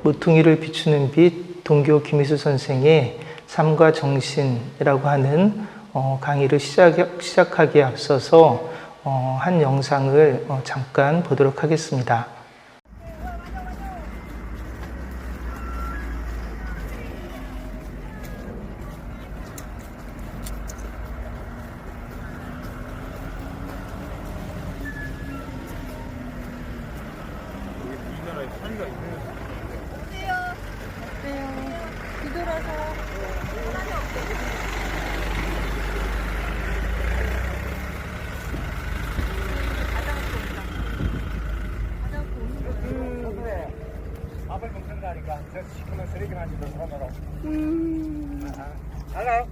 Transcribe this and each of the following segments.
모퉁이를 비추는 빛, 동교 김희수 선생의 삶과 정신이라고 하는 강의를 시작하기에 앞서서 한 영상을 잠깐 보도록 하겠습니다. 밥을 먹는다니까 저 시커먼 쓰레기만 좀 사다가 알아요?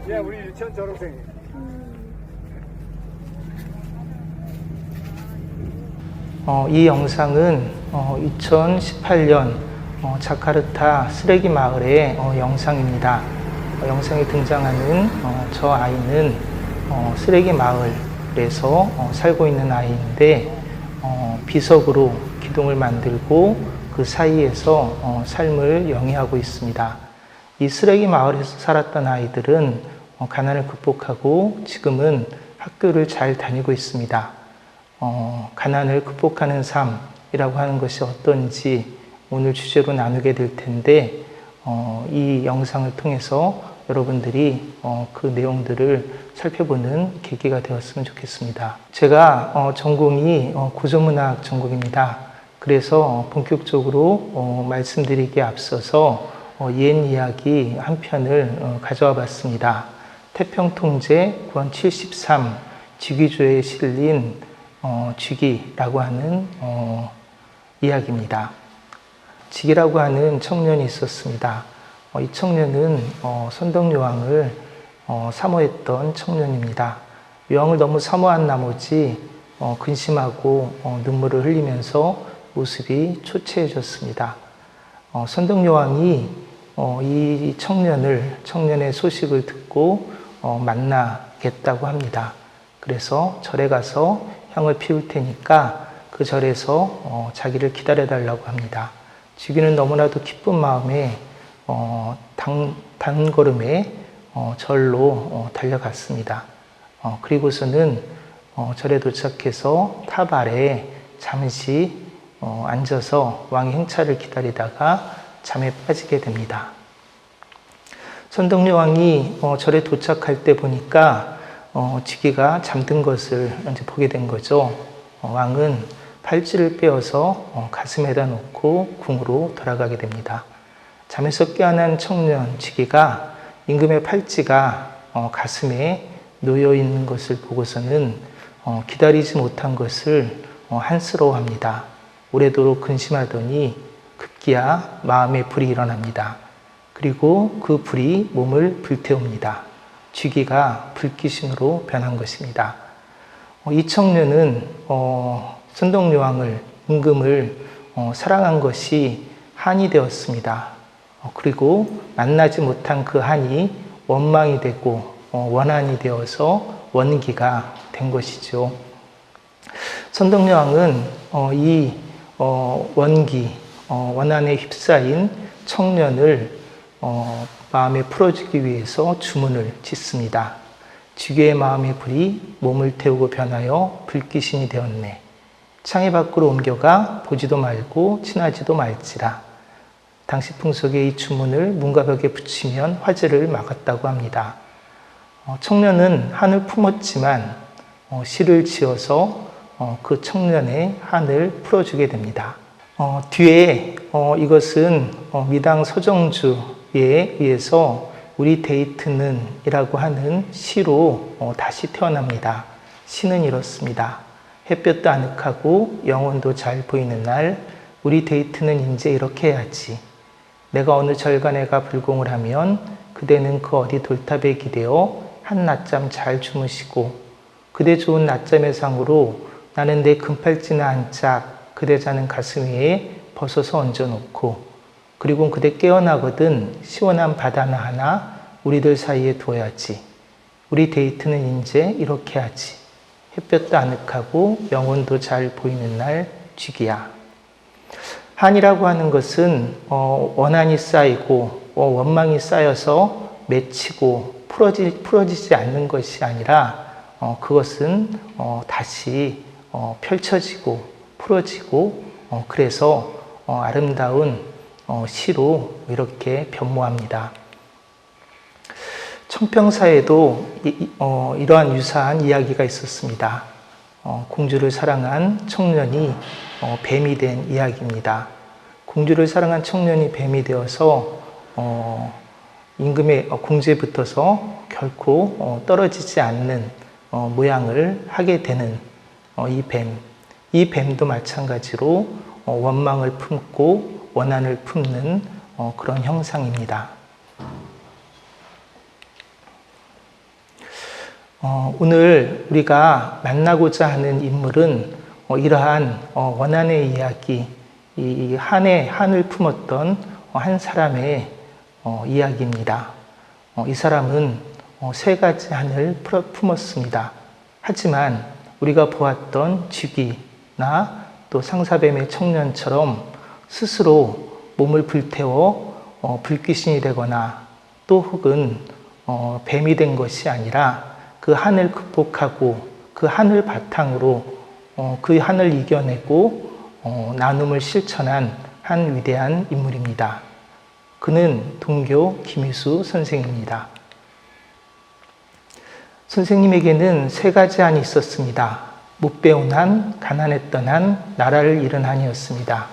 예, 우리 유치원 졸업생이. 이 영상은 2018년 자카르타 쓰레기 마을의 영상입니다. 영상에 등장하는 저 아이는 쓰레기 마을에서 살고 있는 아이인데 비석으로 기둥을 만들고 그 사이에서 삶을 영위하고 있습니다. 이 쓰레기 마을에서 살았던 아이들은 가난을 극복하고 지금은 학교를 잘 다니고 있습니다. 가난을 극복하는 삶이라고 하는 것이 어떤지 오늘 주제로 나누게 될 텐데 이 영상을 통해서 여러분들이 그 내용들을 살펴보는 계기가 되었으면 좋겠습니다. 제가 전공이 고전문학 전공입니다. 그래서 본격적으로 말씀드리기에 앞서서 옛 이야기 한 편을 가져와 봤습니다. 태평통제 9권 73 쥐기조에 실린 쥐기라고 하는 이야기입니다. 쥐기라고 하는 청년이 있었습니다. 이 청년은 선덕여왕을 사모했던 청년입니다. 여왕을 너무 사모한 나머지 근심하고 눈물을 흘리면서 모습이 초췌해졌습니다. 선덕여왕이 이 청년의 소식을 듣고 만나겠다고 합니다. 그래서 절에 가서 향을 피울 테니까 그 절에서 자기를 기다려달라고 합니다. 쥐기는 너무나도 기쁜 마음에 단걸음에 절로 달려갔습니다. 그리고서는 절에 도착해서 탑 아래에 잠시 앉아서 왕의 행차를 기다리다가 잠에 빠지게 됩니다. 선덕여왕이 절에 도착할 때 보니까 쥐기가 잠든 것을 이제 보게 된 거죠. 왕은 팔찌를 빼어서 가슴에다 놓고 궁으로 돌아가게 됩니다. 잠에서 깨어난 청년 쥐기가 임금의 팔찌가 가슴에 놓여 있는 것을 보고서는 기다리지 못한 것을 한스러워합니다. 오래도록 근심하더니 급기야 마음에 불이 일어납니다. 그리고 그 불이 몸을 불태웁니다. 쥐기가 불귀신으로 변한 것입니다. 이 청년은 선덕여왕을, 임금을 사랑한 것이 한이 되었습니다. 그리고 만나지 못한 그 한이 원망이 되고 원한이 되어서 원기가 된 것이죠. 선덕여왕은 이 원한에 휩싸인 청년을 마음에 풀어주기 위해서 주문을 짓습니다. 쥐기의 마음의 불이 몸을 태우고 변하여 불귀신이 되었네. 창의 밖으로 옮겨가 보지도 말고 친하지도 말지라. 당시 풍속의 이 주문을 문과 벽에 붙이면 화재를 막았다고 합니다. 청년은 한을 품었지만 시를 지어서 그 청년의 한을 풀어주게 됩니다. 뒤에 이것은 미당 서정주에 의해서 우리 데이트는 이라고 하는 시로 다시 태어납니다. 시는 이렇습니다. 햇볕도 아늑하고 영혼도 잘 보이는 날 우리 데이트는 이제 이렇게 해야지. 내가 어느 절간에가 불공을 하면 그대는 그 어디 돌탑에 기대어 한 낮잠 잘 주무시고 그대 좋은 낮잠의 상으로 나는 내 금팔찌나 한 짝 그대 자는 가슴 위에 벗어서 얹어놓고 그리고 그대 깨어나거든 시원한 바다나 하나 우리들 사이에 둬야지. 우리 데이트는 이제 이렇게 하지. 햇볕도 아늑하고 영혼도 잘 보이는 날 쥐기야. 한이라고 하는 것은 원한이 쌓이고 원망이 쌓여서 맺히고 풀어지지 않는 것이 아니라 그것은 다시 펼쳐지고 풀어지고 그래서 아름다운 시로 이렇게 변모합니다. 청평사에도 이러한 유사한 이야기가 있었습니다. 공주를 사랑한 청년이 뱀이 된 이야기입니다. 공주를 사랑한 청년이 뱀이 되어서 임금의 궁지에 붙어서 결코 떨어지지 않는 모양을 하게 되는 이 뱀. 이 뱀도 마찬가지로 원망을 품고 원한을 품는 그런 형상입니다. 오늘 우리가 만나고자 하는 인물은 이러한 원한의 이야기, 이 한을 품었던 한 사람의 이야기입니다. 이 사람은 세 가지 한을 품었습니다. 하지만 우리가 보았던 쥐기나 또 상사뱀의 청년처럼 스스로 몸을 불태워 불귀신이 되거나 또 혹은 뱀이 된 것이 아니라 그 한을 극복하고 그 한을 바탕으로 그 한을 이겨내고 나눔을 실천한 한 위대한 인물입니다. 그는 동교 김희수 선생입니다. 선생님에게는 세 가지 한이 있었습니다. 못 배운 한, 가난했던 한, 나라를 잃은 한이었습니다.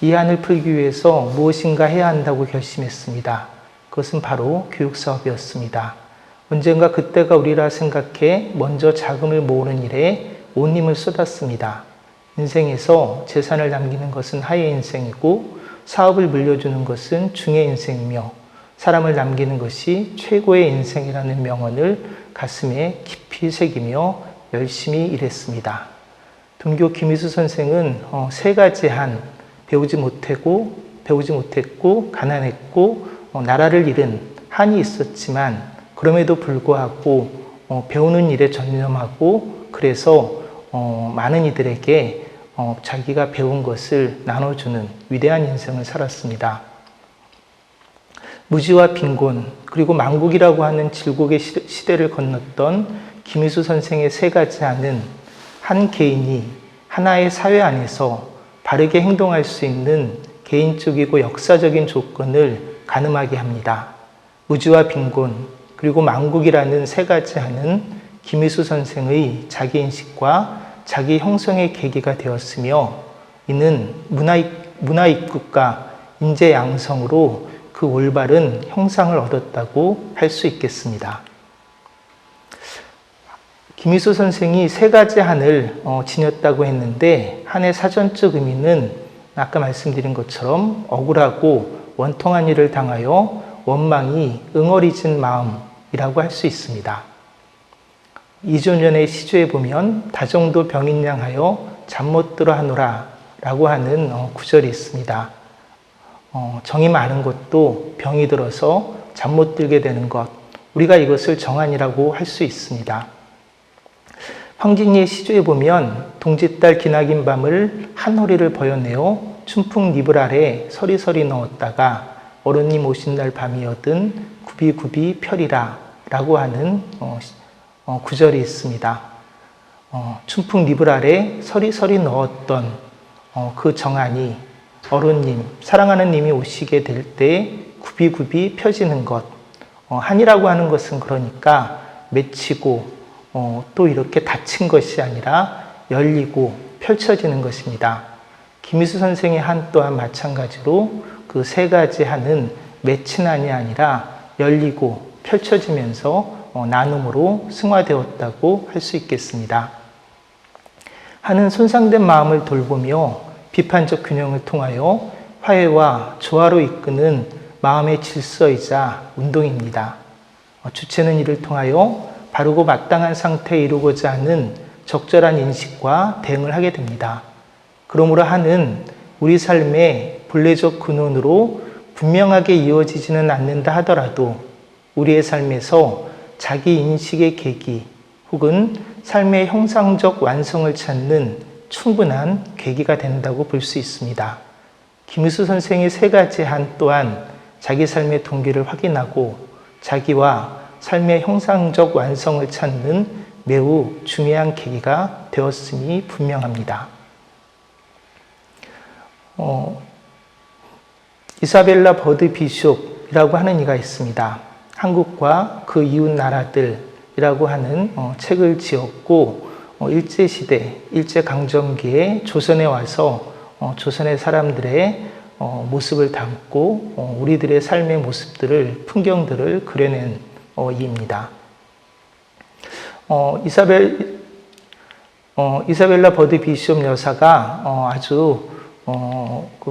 이 한을 풀기 위해서 무엇인가 해야 한다고 결심했습니다. 그것은 바로 교육사업이었습니다. 언젠가 그때가 우리라 생각해 먼저 자금을 모으는 일에 온 힘을 쏟았습니다. 인생에서 재산을 남기는 것은 하의 인생이고 사업을 물려주는 것은 중의 인생이며 사람을 남기는 것이 최고의 인생이라는 명언을 가슴에 깊이 새기며 열심히 일했습니다. 동교 김희수 선생은 세 가지 한, 배우지 못했고 가난했고 나라를 잃은 한이 있었지만 그럼에도 불구하고 배우는 일에 전념하고 그래서 많은 이들에게 자기가 배운 것을 나눠주는 위대한 인생을 살았습니다. 무지와 빈곤 그리고 망국이라고 하는 질곡의 시대를 건넜던 김희수 선생의 세 가지 한은 한 개인이 하나의 사회 안에서 바르게 행동할 수 있는 개인적이고 역사적인 조건을 가늠하게 합니다. 무지와 빈곤 그리고 망국이라는 세 가지 한은 김희수 선생의 자기인식과 자기 형성의 계기가 되었으며 이는 문화 입국과 인재 양성으로 그 올바른 형상을 얻었다고 할 수 있겠습니다. 김희수 선생이 세 가지 한을 지녔다고 했는데 한의 사전적 의미는 아까 말씀드린 것처럼 억울하고 원통한 일을 당하여 원망이 응어리진 마음이라고 할 수 있습니다. 2조 전의 시조에 보면 다정도 병인양하여 잠 못 들어 하노라 라고 하는 구절이 있습니다. 정이 많은 것도 병이 들어서 잠 못 들게 되는 것, 우리가 이것을 정한이라고 할 수 있습니다. 황진이의 시조에 보면 동짓달 기나긴 밤을 한 허리를 버여내어 춘풍 니불 아래 서리서리 넣었다가 어른님 오신 날 밤이어든 굽이굽이 펴리라 라고 하는 구절이 있습니다. 춘풍 니불 아래 서리서리 넣었던 그 정한이 어른님, 사랑하는 님이 오시게 될 때 굽이굽이 펴지는 것. 한이라고 하는 것은 그러니까 맺히고 또 이렇게 닫힌 것이 아니라 열리고 펼쳐지는 것입니다. 김희수 선생의 한 또한 마찬가지로 그 세 가지 한은 맺힌 한이 아니라 열리고 펼쳐지면서 나눔으로 승화되었다고 할 수 있겠습니다. 한은 손상된 마음을 돌보며 비판적 균형을 통하여 화해와 조화로 이끄는 마음의 질서이자 운동입니다. 주체는 이를 통하여 바르고 마땅한 상태에 이루고자 하는 적절한 인식과 대응을 하게 됩니다. 그러므로 한은 우리 삶의 본래적 근원으로 분명하게 이어지지는 않는다 하더라도 우리의 삶에서 자기 인식의 계기 혹은 삶의 형상적 완성을 찾는 충분한 계기가 된다고 볼 수 있습니다. 김일수 선생의 세 가지 한 또한 자기 삶의 동기를 확인하고 자기와 삶의 형상적 완성을 찾는 매우 중요한 계기가 되었음이 분명합니다. 이사벨라 버드 비숍이라고 하는 이가 있습니다. 한국과 그 이웃 나라들이라고 하는 책을 지었고 일제시대, 일제강점기에 조선에 와서 조선의 사람들의 모습을 담고 우리들의 삶의 모습들을, 풍경들을 그려낸 이입니다. 이사벨라 버드 비숍 여사가 아주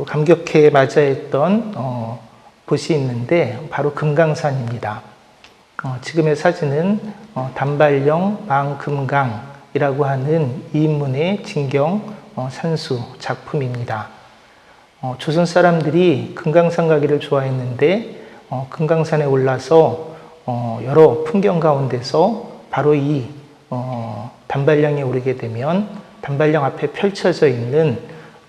감격해 맞이했던 곳이 있는데 바로 금강산입니다. 지금의 사진은 단발령 망금강이라고 하는 2인문의 진경 산수 작품입니다. 조선 사람들이 금강산 가기를 좋아했는데 금강산에 올라서 여러 풍경 가운데서 바로 이 단발령에 오르게 되면 단발령 앞에 펼쳐져 있는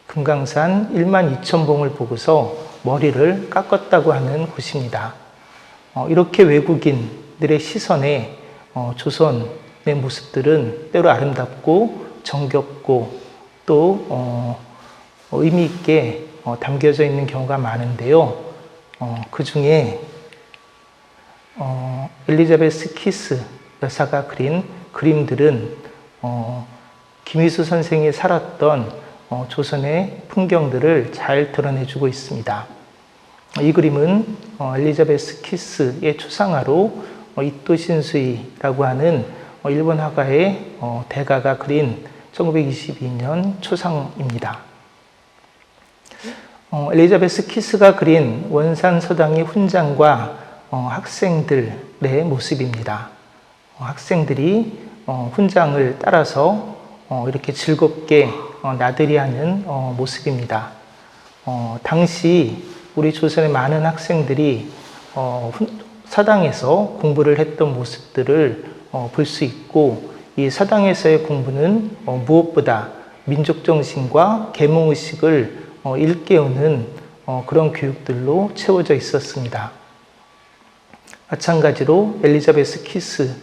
금강산 12,000봉을 보고서 머리를 깎았다고 하는 곳입니다. 이렇게 외국인들의 시선에 조선의 모습들은 때로 아름답고 정겹고 또 의미 있게 담겨져 있는 경우가 많은데요. 그 중에 엘리자베스 키스 여사가 그린 그림들은 김일수 선생이 살았던 조선의 풍경들을 잘 드러내주고 있습니다. 이 그림은 엘리자베스 키스의 추상화로 이토 신수이라고 하는 일본 화가의 대가가 그린 1922년 초상입니다. 엘리자베스 키스가 그린 원산 서당의 훈장과 학생들의 모습입니다. 학생들이 훈장을 따라서 이렇게 즐겁게 나들이 하는 모습입니다. 당시 우리 조선의 많은 학생들이 사당에서 공부를 했던 모습들을 볼 수 있고 이 사당에서의 공부는 무엇보다 민족정신과 계몽의식을 일깨우는 그런 교육들로 채워져 있었습니다. 마찬가지로 엘리자베스 키스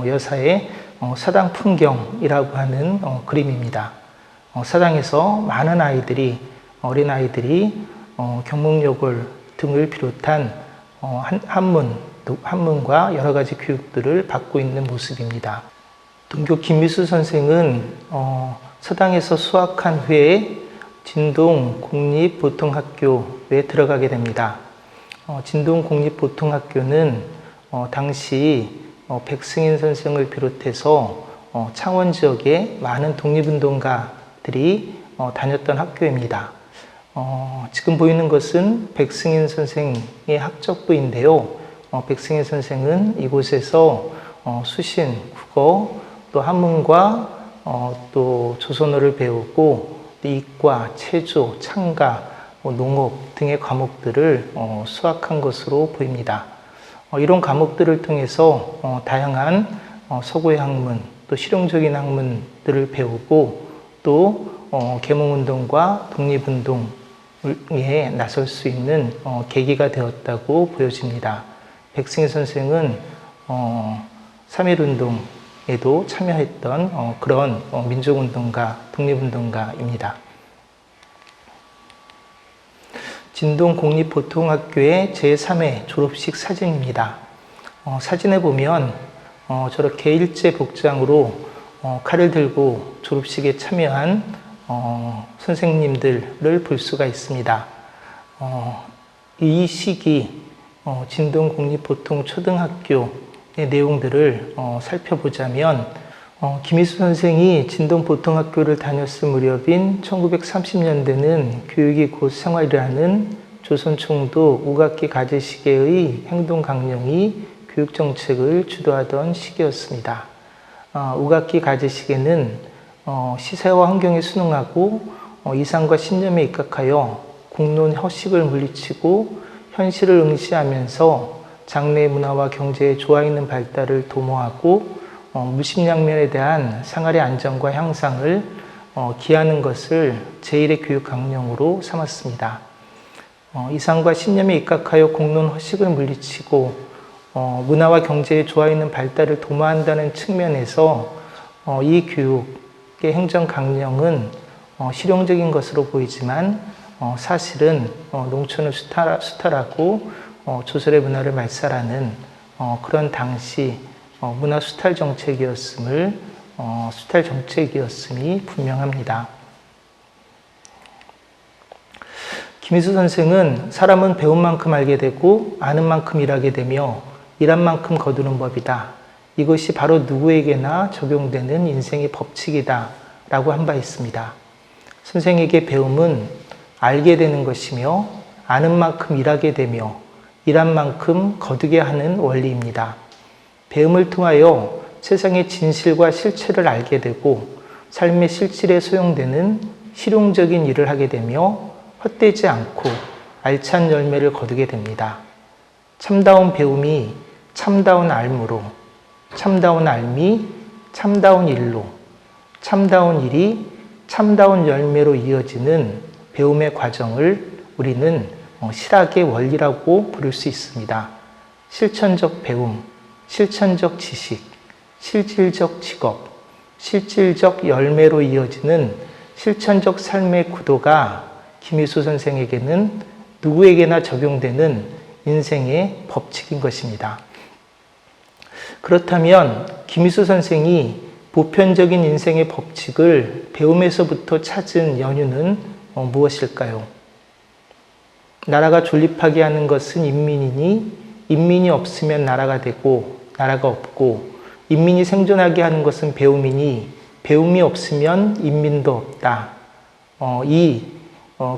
여사의 사당 풍경이라고 하는 그림입니다. 사당에서 많은 아이들이, 어린 아이들이 경목요골 등을 비롯한 한문과 여러 가지 교육들을 받고 있는 모습입니다. 동교 김일수 선생은 서당에서 수학한 후에 진동 공립보통학교에 들어가게 됩니다. 진동 공립보통학교는 당시 백승인 선생을 비롯해서 창원 지역에 많은 독립운동가들이 다녔던 학교입니다. 지금 보이는 것은 백승인 선생의 학적부인데요. 백승인 선생은 이곳에서 수신, 국어, 또 한문과 또 조선어를 배우고 이과, 체조, 창가, 농업 등의 과목들을 수학한 것으로 보입니다. 이런 과목들을 통해서 다양한 서구의 학문, 또 실용적인 학문들을 배우고 또 계몽운동과 독립운동에 나설 수 있는 계기가 되었다고 보여집니다. 백승희 선생은 3.1운동에도 참여했던 그런 민족운동가, 독립운동가입니다. 진동 공립보통학교의 제3회 졸업식 사진입니다. 사진에 보면 저렇게 일제 복장으로 칼을 들고 졸업식에 참여한 선생님들을 볼 수가 있습니다. 이 시기 진동 공립보통초등학교의 내용들을 살펴보자면 김일수 선생이 진동보통학교를 다녔을 무렵인 1930년대는 교육이 곧 생활이라는 조선총독 우각기 가제시계의 행동 강령이 교육정책을 주도하던 시기였습니다. 우각기 가제시계는 시세와 환경에 순응하고 이상과 신념에 입각하여 공론 허식을 물리치고 현실을 응시하면서 장래 문화와 경제의 조화 있는 발달을 도모하고 무식양면에 대한 생활의 안정과 향상을 기하는 것을 제1의 교육 강령으로 삼았습니다. 이상과 신념에 입각하여 공론 허식을 물리치고 문화와 경제의 조화 있는 발달을 도모한다는 측면에서 이 교육의 행정 강령은 실용적인 것으로 보이지만 사실은 농촌을 수탈하고 조선의 문화를 말살하는 그런 당시 문화 수탈 정책이었음이 분명합니다. 김희수 선생은 사람은 배운 만큼 알게 되고 아는 만큼 일하게 되며 일한 만큼 거두는 법이다. 이것이 바로 누구에게나 적용되는 인생의 법칙이다 라고 한 바 있습니다. 선생에게 배움은 알게 되는 것이며 아는 만큼 일하게 되며 일한 만큼 거두게 하는 원리입니다. 배움을 통하여 세상의 진실과 실체를 알게 되고 삶의 실질에 소용되는 실용적인 일을 하게 되며 헛되지 않고 알찬 열매를 거두게 됩니다. 참다운 배움이 참다운 알무로, 참다운 알미, 참다운 일로, 참다운 일이 참다운 열매로 이어지는 배움의 과정을 우리는 실학의 원리라고 부를 수 있습니다. 실천적 배움, 실천적 지식, 실질적 직업, 실질적 열매로 이어지는 실천적 삶의 구도가 김희수 선생에게는 누구에게나 적용되는 인생의 법칙인 것입니다. 그렇다면 김희수 선생이 보편적인 인생의 법칙을 배움에서부터 찾은 연유는 무엇일까요? 나라가 존립하게 하는 것은 인민이니 인민이 없으면 나라가 되고 나라가 없고 인민이 생존하게 하는 것은 배움이니 배움이 없으면 인민도 없다.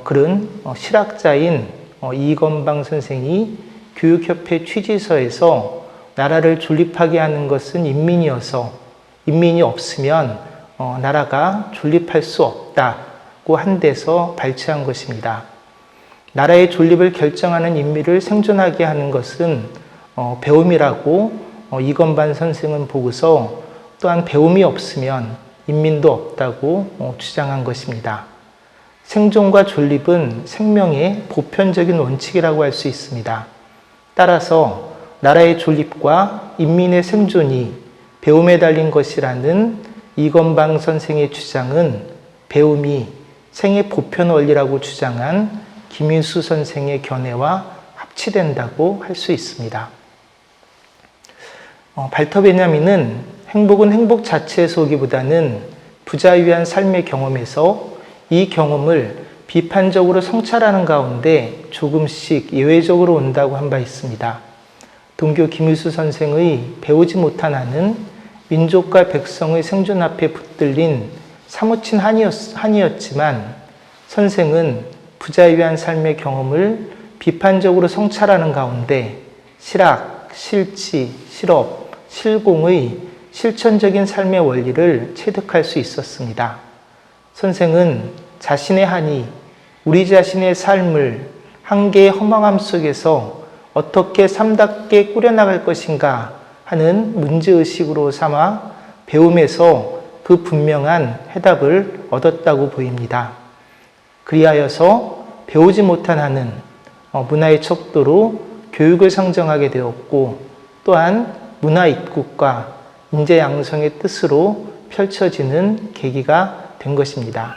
그런 실학자인 이건방 선생이 교육협회 취지서에서 나라를 존립하게 하는 것은 인민이어서 인민이 없으면 나라가 존립할 수 없다고 한 데서 발췌한 것입니다. 나라의 존립을 결정하는 인민을 생존하게 하는 것은 배움이라고 이건방 선생은 보고서 또한 배움이 없으면 인민도 없다고 주장한 것입니다. 생존과 존립은 생명의 보편적인 원칙이라고 할 수 있습니다. 따라서 나라의 존립과 인민의 생존이 배움에 달린 것이라는 이건방 선생의 주장은 배움이 생의 보편 원리라고 주장한 김희수 선생의 견해와 합치된다고 할 수 있습니다. 발터 베냐민은 행복은 행복 자체에서 오기보다는 부자유한 삶의 경험에서 이 경험을 비판적으로 성찰하는 가운데 조금씩 예외적으로 온다고 한 바 있습니다. 동교 김희수 선생의 배우지 못한 한은 민족과 백성의 생존 앞에 붙들린 사무친 한이었지만 선생은 부자유한 삶의 경험을 비판적으로 성찰하는 가운데 실학, 실치, 실업, 실공의 실천적인 삶의 원리를 체득할 수 있었습니다. 선생은 자신의 한이 우리 자신의 삶을 한계의 허망함 속에서 어떻게 삶답게 꾸려나갈 것인가 하는 문제의식으로 삼아 배움에서 그 분명한 해답을 얻었다고 보입니다. 그리하여서 배우지 못한 한은 문화의 척도로 교육을 상정하게 되었고 또한 문화 입국과 인재 양성의 뜻으로 펼쳐지는 계기가 된 것입니다.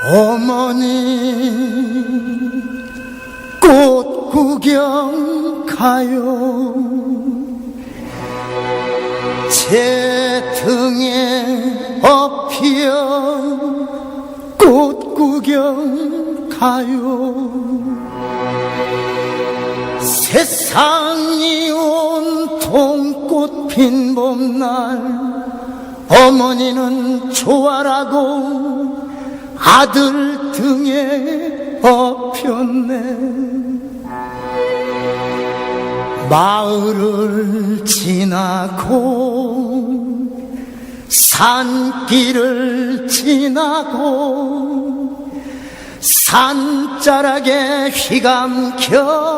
어머니 꽃 구경 가요 제 등에 업히어 꽃 구경 가요. 세상이 온통 꽃핀 봄날 어머니는 좋아라고 아들 등에 업혔네. 마을을 지나고 산길을 지나고 산자락에 휘감겨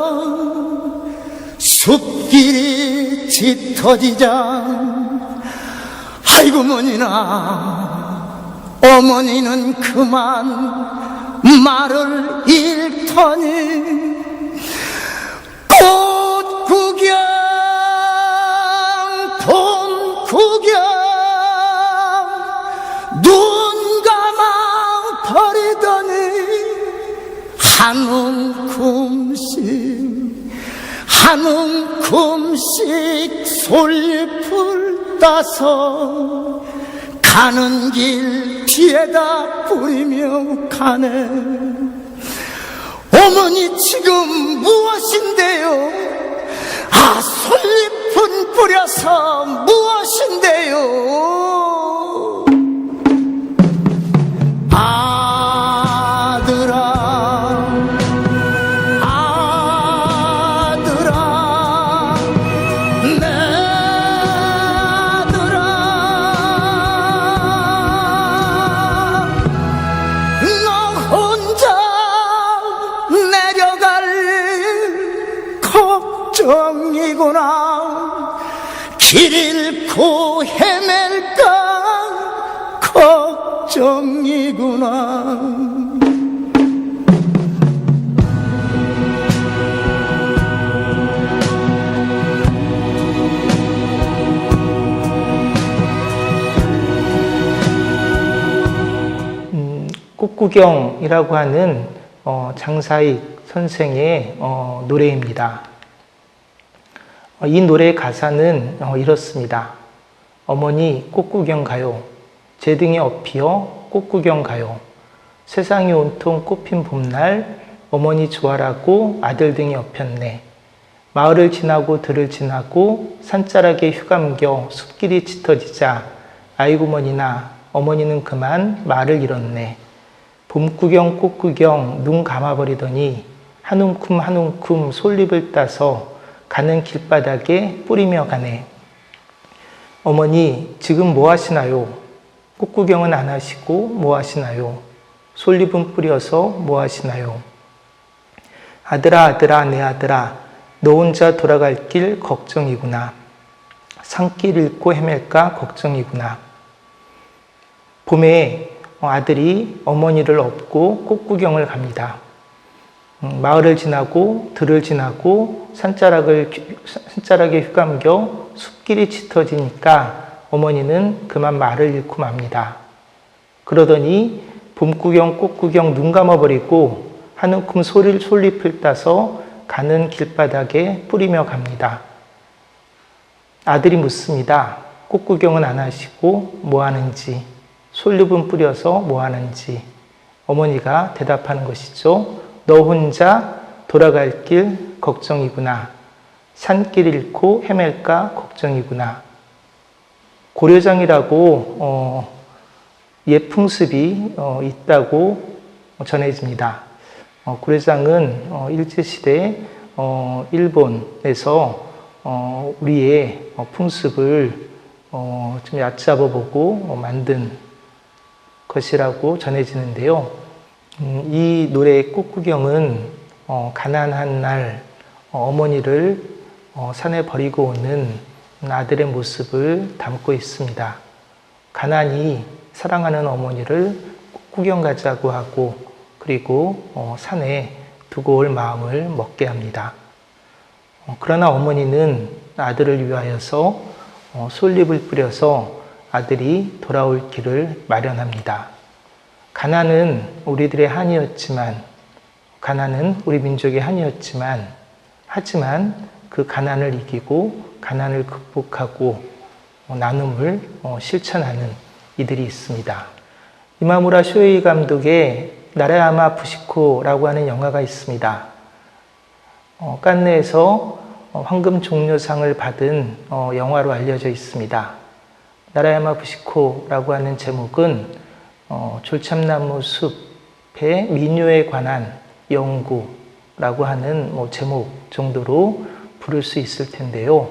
숲길이 짙어지자 아이고 어머니는 그만 말을 잃더니 꽃 구경 봄 구경 눈 감아 버리더니 한 움큼씩 솔잎을 따서 가는 길 뒤에다 뿌리며 가네. 어머니 지금 무엇인데요? 아, 솔잎은 뿌려서 무엇인데요? 걱정이구나. 길 잃고 헤맬까 걱정이구나. 꽃구경이라고 하는 장사익 선생의 노래입니다. 이 노래의 가사는 이렇습니다. 어머니 꽃구경 가요. 제 등에 업히어 꽃구경 가요. 세상이 온통 꽃핀 봄날 어머니 좋아라고 아들 등에 업혔네. 마을을 지나고 들을 지나고 산자락에 휴감겨 숲길이 짙어지자 아이고 머니나 어머니는 그만 말을 잃었네. 봄구경 꽃구경 눈 감아버리더니 한 움큼 솔잎을 따서 가는 길바닥에 뿌리며 가네. 어머니 지금 뭐 하시나요? 꽃구경은 안 하시고 뭐 하시나요? 솔잎은 뿌려서 뭐 하시나요? 아들아 내 아들아 너 혼자 돌아갈 길 걱정이구나. 산길 잃고 헤맬까 걱정이구나. 봄에 아들이 어머니를 업고 꽃구경을 갑니다. 마을을 지나고 들을 지나고 산자락에 휴감겨 숲길이 짙어지니까 어머니는 그만 말을 잃고 맙니다. 그러더니 봄구경 꽃구경 눈 감아버리고 한 움큼 솔잎을 따서 가는 길바닥에 뿌리며 갑니다. 아들이 묻습니다. 꽃구경은 안 하시고 뭐 하는지, 솔잎은 뿌려서 뭐 하는지. 어머니가 대답하는 것이죠. 너 혼자 돌아갈 길 걱정이구나. 산길 잃고 헤맬까 걱정이구나. 고려장이라고 옛 풍습이 있다고 전해집니다. 고려장은 일제시대 일본에서 우리의 풍습을 좀 얕잡아보고 만든 것이라고 전해지는데요. 이 노래의 꽃구경은 가난한 날 어머니를 산에 버리고 오는 아들의 모습을 담고 있습니다. 가난이 사랑하는 어머니를 꽃구경 가자고 하고 그리고 산에 두고 올 마음을 먹게 합니다. 그러나 어머니는 아들을 위하여서 솔잎을 뿌려서 아들이 돌아올 길을 마련합니다. 가난은 우리들의 한이었지만, 가난은 우리 민족의 한이었지만, 하지만 그 가난을 이기고 가난을 극복하고 나눔을 실천하는 이들이 있습니다. 이마무라 쇼헤이 감독의 나라야마 부시코라고 하는 영화가 있습니다. 칸네에서 황금 종려상을 받은 영화로 알려져 있습니다. 나라야마 부시코라고 하는 제목은 졸참나무 숲의 민요에 관한 연구라고 하는 제목 정도로 부를 수 있을 텐데요.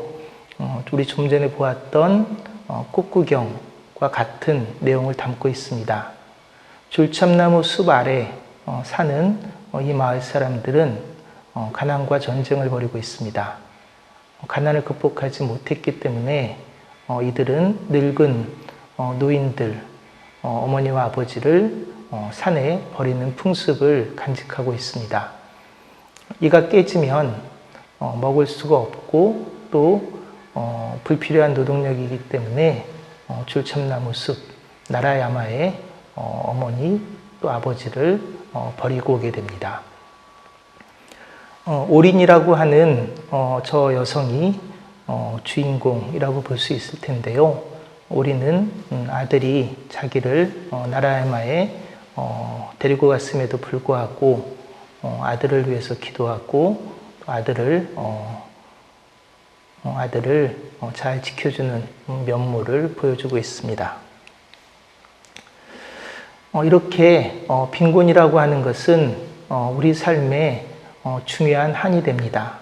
우리 좀 전에 보았던 꽃구경과 같은 내용을 담고 있습니다. 졸참나무 숲 아래 사는 이 마을 사람들은 가난과 전쟁을 벌이고 있습니다. 가난을 극복하지 못했기 때문에 이들은 늙은 노인들, 어머니와 아버지를 산에 버리는 풍습을 간직하고 있습니다. 이가 깨지면 먹을 수가 없고 또 불필요한 노동력이기 때문에 졸참나무 숲, 나라야마에 어머니 또 아버지를 버리고 오게 됩니다. 오린이라고 하는 저 여성이 주인공이라고 볼 수 있을 텐데요. 오린은 아들이 자기를 나라야마에 데리고 갔음에도 불구하고 아들을 위해서 기도하고 아들을 잘 지켜주는 면모를 보여주고 있습니다. 이렇게 빈곤이라고 하는 것은 우리 삶에 중요한 한이 됩니다.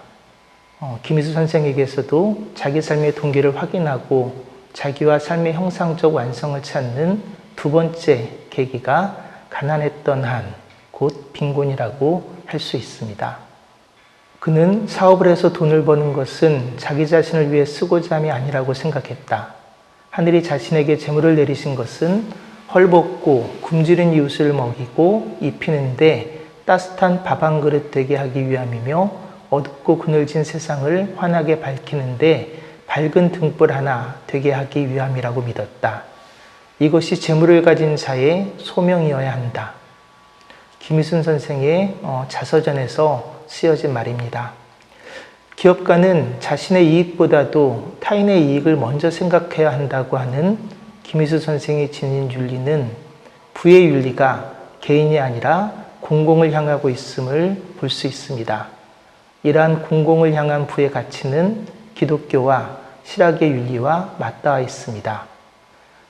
김희수 선생에게서도 자기 삶의 동기를 확인하고 자기와 삶의 형상적 완성을 찾는 두 번째 계기가 가난했던 한, 곧 빈곤이라고 할 수 있습니다. 그는 사업을 해서 돈을 버는 것은 자기 자신을 위해 쓰고자 함이 아니라고 생각했다. 하늘이 자신에게 재물을 내리신 것은 헐벗고 굶주린 이웃을 먹이고 입히는데 따뜻한 밥 한 그릇 되게 하기 위함이며 어둡고 그늘진 세상을 환하게 밝히는데 밝은 등불 하나 되게 하기 위함이라고 믿었다. 이것이 재물을 가진 자의 소명이어야 한다. 김희순 선생의 자서전에서 쓰여진 말입니다. 기업가는 자신의 이익보다도 타인의 이익을 먼저 생각해야 한다고 하는 김희수 선생이 지닌 윤리는 부의 윤리가 개인이 아니라 공공을 향하고 있음을 볼 수 있습니다. 이러한 공공을 향한 부의 가치는 기독교와 실학의 윤리와 맞닿아 있습니다.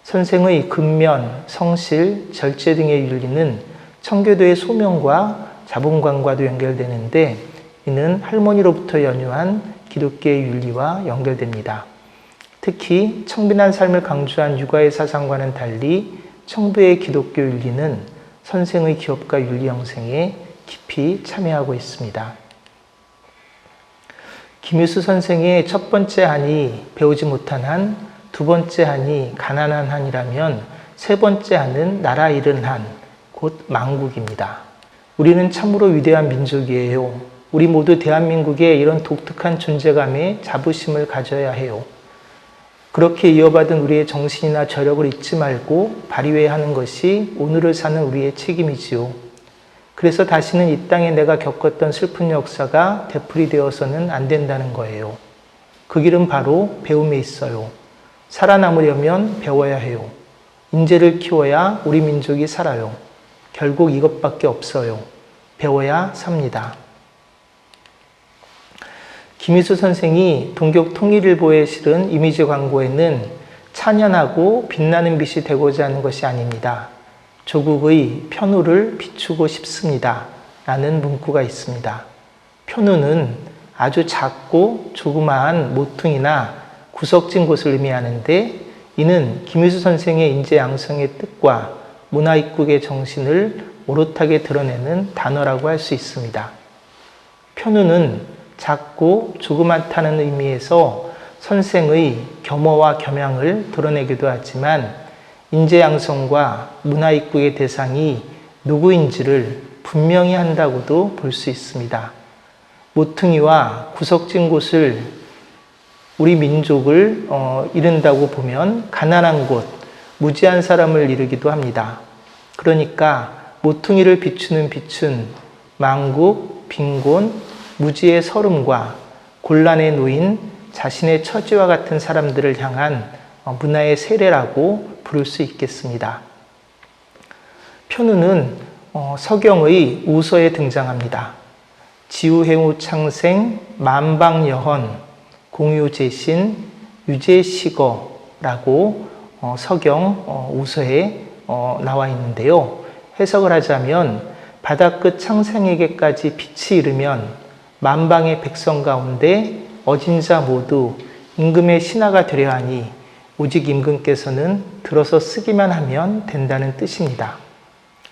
선생의 근면, 성실, 절제 등의 윤리는 청교도의 소명과 자본관과도 연결되는데 이는 할머니로부터 연유한 기독교의 윤리와 연결됩니다. 특히 청빈한 삶을 강조한 육아의 사상과는 달리 청부의 기독교 윤리는 선생의 기업가 윤리 형성에 깊이 참여하고 있습니다. 김유수 선생의 첫 번째 한이 배우지 못한 한, 두 번째 한이 가난한 한이라면 세 번째 한은 나라 잃은 한, 곧 망국입니다. 우리는 참으로 위대한 민족이에요. 우리 모두 대한민국의 이런 독특한 존재감에 자부심을 가져야 해요. 그렇게 이어받은 우리의 정신이나 저력을 잊지 말고 발휘해야 하는 것이 오늘을 사는 우리의 책임이지요. 그래서 다시는 이 땅에 내가 겪었던 슬픈 역사가 되풀이되어서는 안 된다는 거예요. 그 길은 바로 배움에 있어요. 살아남으려면 배워야 해요. 인재를 키워야 우리 민족이 살아요. 결국 이것밖에 없어요. 배워야 삽니다. 김희수 선생이 동격 통일일보에 실은 이미지 광고에는 찬연하고 빛나는 빛이 되고자 하는 것이 아닙니다. 조국의 편우를 비추고 싶습니다. 라는 문구가 있습니다. 편우는 아주 작고 조그마한 모퉁이나 구석진 곳을 의미하는데 이는 김희수 선생의 인재 양성의 뜻과 문화입국의 정신을 오롯하게 드러내는 단어라고 할 수 있습니다. 편우는 작고 조그맣다는 의미에서 선생의 겸허와 겸양을 드러내기도 하지만 인재 양성과 문화 입국의 대상이 누구인지를 분명히 한다고도 볼 수 있습니다. 모퉁이와 구석진 곳을 우리 민족을 이른다고 보면 가난한 곳, 무지한 사람을 이르기도 합니다. 그러니까 모퉁이를 비추는 빛은 망국, 빈곤, 무지의 서름과 곤란에 놓인 자신의 처지와 같은 사람들을 향한 문화의 세례라고 부를 수 있겠습니다. 편우는 서경의 우서에 등장합니다. 지우해우 창생, 만방여헌, 공유제신, 유제시거라고 서경 우서에 나와 있는데요. 해석을 하자면 바다끝 창생에게까지 빛이 이르면 만방의 백성 가운데 어진 자 모두 임금의 신하가 되려 하니 오직 임금께서는 들어서 쓰기만 하면 된다는 뜻입니다.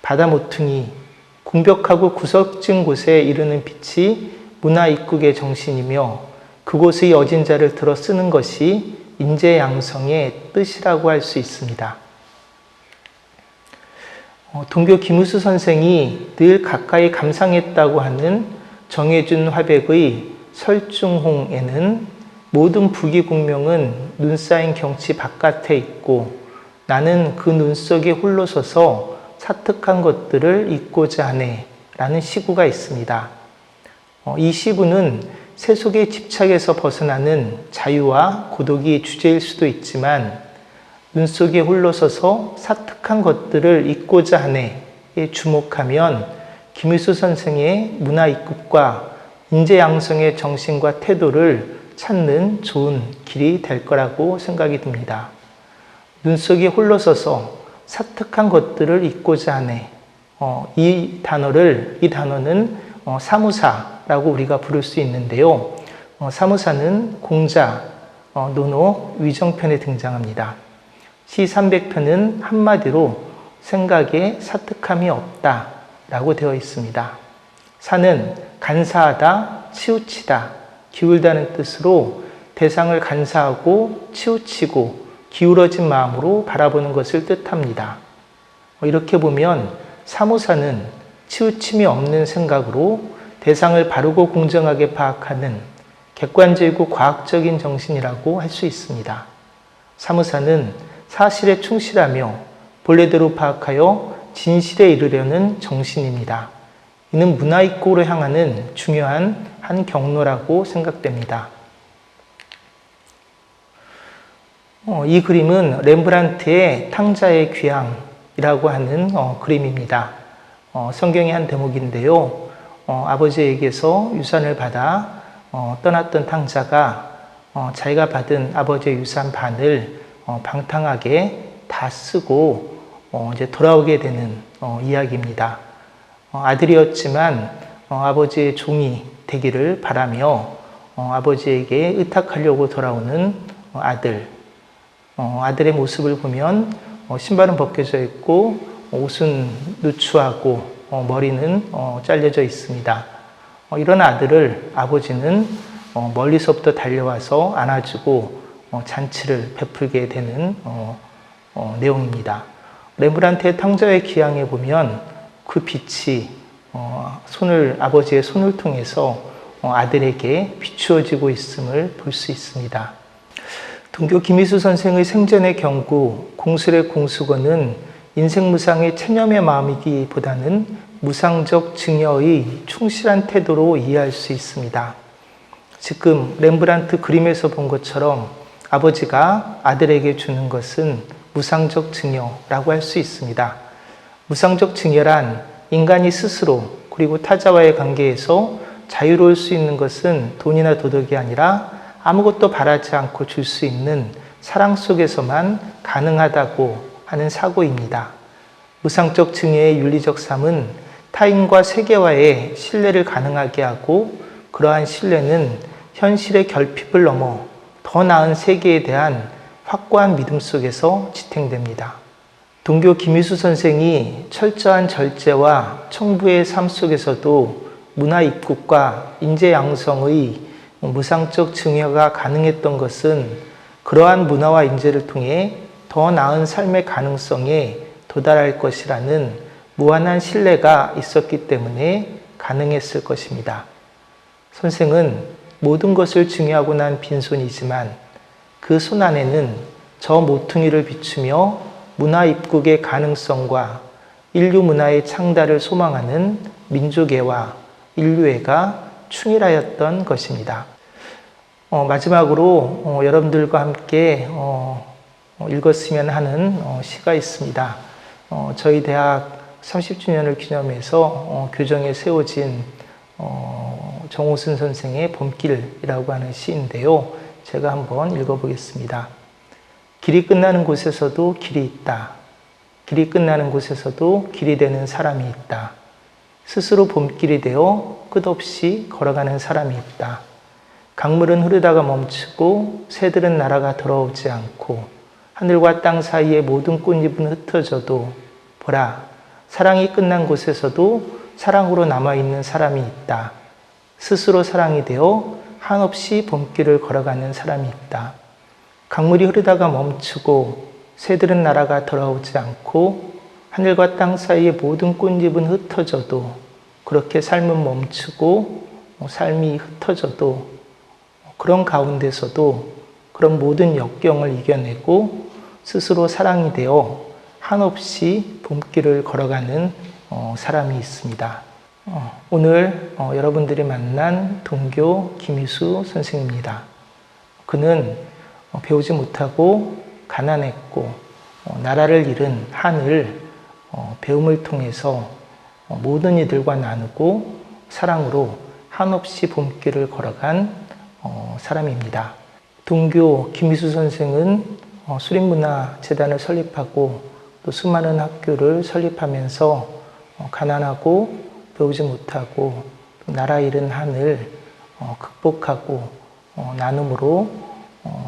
바다 모퉁이, 궁벽하고 구석진 곳에 이르는 빛이 문화 입국의 정신이며 그곳의 어진 자를 들어 쓰는 것이 인재양성의 뜻이라고 할 수 있습니다. 동교 김우수 선생이 늘 가까이 감상했다고 하는 정해준 화백의 설중홍에는 모든 부귀공명은 눈 쌓인 경치 바깥에 있고 나는 그 눈 속에 홀로 서서 사특한 것들을 잊고자 하네 라는 시구가 있습니다. 이 시구는 세속의 집착에서 벗어나는 자유와 고독이 주제일 수도 있지만 눈 속에 홀로 서서 사특한 것들을 잊고자 하네에 주목하면 김일수 선생의 문화 입국과 인재 양성의 정신과 태도를 찾는 좋은 길이 될 거라고 생각이 듭니다. 눈 속에 홀로 서서 사특한 것들을 잊고자 하네. 이 단어는 사무사라고 우리가 부를 수 있는데요. 사무사는 공자, 논어, 위정편에 등장합니다. 시 300편은 한마디로 생각에 사특함이 없다 라고 되어 있습니다. 사는 간사하다, 치우치다, 기울다는 뜻으로 대상을 간사하고 치우치고 기울어진 마음으로 바라보는 것을 뜻합니다. 이렇게 보면 사무사는 치우침이 없는 생각으로 대상을 바르고 공정하게 파악하는 객관적이고 과학적인 정신이라고 할 수 있습니다. 사무사는 사실에 충실하며 본래대로 파악하여 진실에 이르려는 정신입니다. 이는 문화 입국으로 향하는 중요한 한 경로라고 생각됩니다. 이 그림은 렘브란트의 탕자의 귀향이라고 하는 그림입니다. 성경의 한 대목인데요. 아버지에게서 유산을 받아 떠났던 탕자가 자기가 받은 아버지의 유산 반을 방탕하게 다 쓰고 이제 돌아오게 되는 이야기입니다. 아들이었지만 아버지의 종이 되기를 바라며 아버지에게 의탁하려고 돌아오는 아들. 아들의 모습을 보면 신발은 벗겨져 있고 옷은 누추하고 머리는 잘려져 있습니다. 이런 아들을 아버지는 멀리서부터 달려와서 안아주고 잔치를 베풀게 되는 내용입니다. 렘브란트의 탕자의 기향에 보면 그 빛이 아버지의 손을 통해서 아들에게 비추어지고 있음을 볼 수 있습니다. 동교 김일수 선생의 생전의 경구, 공술의 공수거는 인생무상의 체념의 마음이기보다는 무상적 증여의 충실한 태도로 이해할 수 있습니다. 지금 렘브란트 그림에서 본 것처럼 아버지가 아들에게 주는 것은 무상적 증여라고 할 수 있습니다. 무상적 증여란 인간이 스스로 그리고 타자와의 관계에서 자유로울 수 있는 것은 돈이나 도덕이 아니라 아무것도 바라지 않고 줄 수 있는 사랑 속에서만 가능하다고 하는 사고입니다. 무상적 증여의 윤리적 삶은 타인과 세계와의 신뢰를 가능하게 하고 그러한 신뢰는 현실의 결핍을 넘어 더 나은 세계에 대한 확고한 믿음 속에서 지탱됩니다. 동교 김일수 선생이 철저한 절제와 청부의 삶 속에서도 문화 입국과 인재 양성의 무상적 증여가 가능했던 것은 그러한 문화와 인재를 통해 더 나은 삶의 가능성에 도달할 것이라는 무한한 신뢰가 있었기 때문에 가능했을 것입니다. 선생은 모든 것을 증여하고 난 빈손이지만 그 손 안에는 저 모퉁이를 비추며 문화 입국의 가능성과 인류 문화의 창달을 소망하는 민족애와 인류애가 충실하였던 것입니다. 마지막으로 여러분들과 함께 읽었으면 하는 시가 있습니다. 저희 대학 30주년을 기념해서 교정에 세워진 정호순 선생의 봄길이라고 하는 시인데요. 제가 한번 읽어보겠습니다. 길이 끝나는 곳에서도 길이 있다. 길이 끝나는 곳에서도 길이 되는 사람이 있다. 스스로 봄길이 되어 끝없이 걸어가는 사람이 있다. 강물은 흐르다가 멈추고 새들은 날아가 돌아오지 않고 하늘과 땅 사이의 모든 꽃잎은 흩어져도 보라, 사랑이 끝난 곳에서도 사랑으로 남아있는 사람이 있다. 스스로 사랑이 되어 한없이 봄길을 걸어가는 사람이 있다. 강물이 흐르다가 멈추고 새들은 날아가 돌아오지 않고 하늘과 땅 사이의 모든 꽃잎은 흩어져도 그렇게 삶은 멈추고 삶이 흩어져도 그런 가운데서도 그런 모든 역경을 이겨내고 스스로 사랑이 되어 한없이 봄길을 걸어가는 사람이 있습니다. 오늘 여러분들이 만난 동교 김희수 선생입니다. 그는 배우지 못하고 가난했고 나라를 잃은 한을 배움을 통해서 모든 이들과 나누고 사랑으로 한없이 봄길을 걸어간 사람입니다. 동교 김희수 선생은 수립문화재단을 설립하고 또 수많은 학교를 설립하면서 가난하고 배우지 못하고 또 나라 잃은 한을 극복하고 나눔으로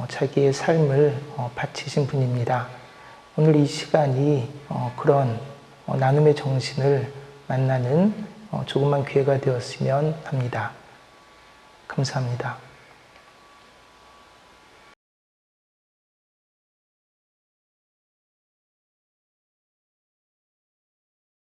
자기의 삶을 바치신 분입니다. 오늘 이 시간이 그런 나눔의 정신을 만나는 조그만 기회가 되었으면 합니다. 감사합니다.